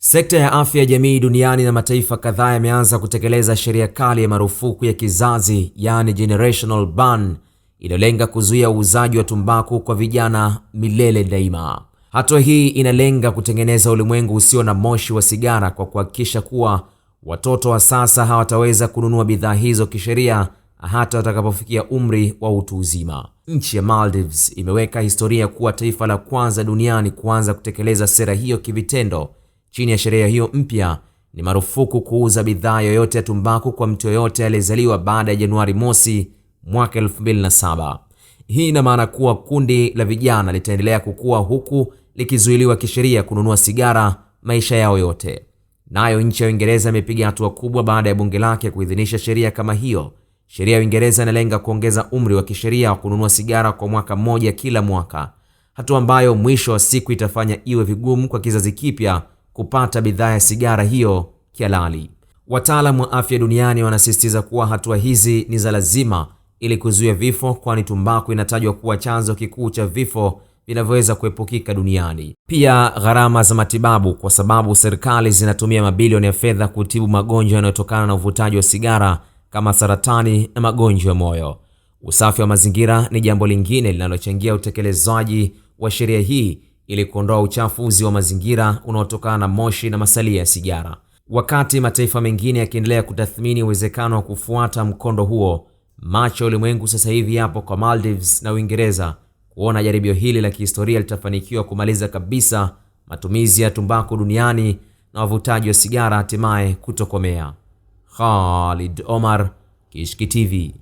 Sekta ya afya ya jamii duniani na mataifa kadhaa yameanza kutekeleza sheria kali ya marufuku ya kizazi, yani generational ban, inalenga kuzuia uuzaji wa tumbaku kwa vijana milele daima. Hatua hii inalenga kutengeneza ulimwengu usio na moshi wa sigara kwa kuhakikisha kuwa watoto wa sasa hawataweza kununua bidhaa hizo kisheria hata watakapofikia umri wa utu uzima. Nchi ya Maldives imeweka historia kuwa taifa la kwanza duniani kuanza kutekeleza sera hiyo kivitendo. Chini ya sheria hiyo mpya, ni marufuku kuuza bidhaa yoyote ya tumbaku kwa mtu yoyote aliyezaliwa baada ya Januari mosi mwaka 2007. Hii ina maana kuwa kundi la vijana litaendelea kukua huku likizuiliwa kisheria kununua sigara maisha yao yote. Nayo nchi ya Uingereza imepiga hatua kubwa baada ya bunge lake kuidhinisha sheria kama hiyo. Sheria ya Uingereza inalenga kuongeza umri wa kisheria wa kununua sigara kwa mwaka mmoja kila mwaka, hatua ambayo mwisho wa siku itafanya iwe vigumu kwa kizazi kipya kupata bidhaa ya sigara hiyo kihalali. Wataalamu wa afya duniani wanasisitiza kuwa hatua hizi ni za lazima ili kuzuia vifo, kwani tumbaku inatajwa kuwa chanzo kikuu cha vifo vinavyoweza kuepukika duniani. Pia gharama za matibabu, kwa sababu serikali zinatumia mabilioni ya fedha kutibu magonjwa yanayotokana na uvutaji wa sigara kama saratani na magonjwa ya moyo. Usafi wa mazingira ni jambo lingine linalochangia utekelezaji wa sheria hii ili kuondoa uchafuzi wa mazingira unaotokana na moshi na masalia ya sigara. Wakati mataifa mengine yakiendelea kutathmini uwezekano wa kufuata mkondo huo, macho ya ulimwengu sasa hivi yapo kwa Maldives na Uingereza kuona jaribio hili la kihistoria litafanikiwa kumaliza kabisa matumizi ya tumbaku duniani na wavutaji wa sigara hatimaye kutokomea. Khalid Omar, Kishki TV.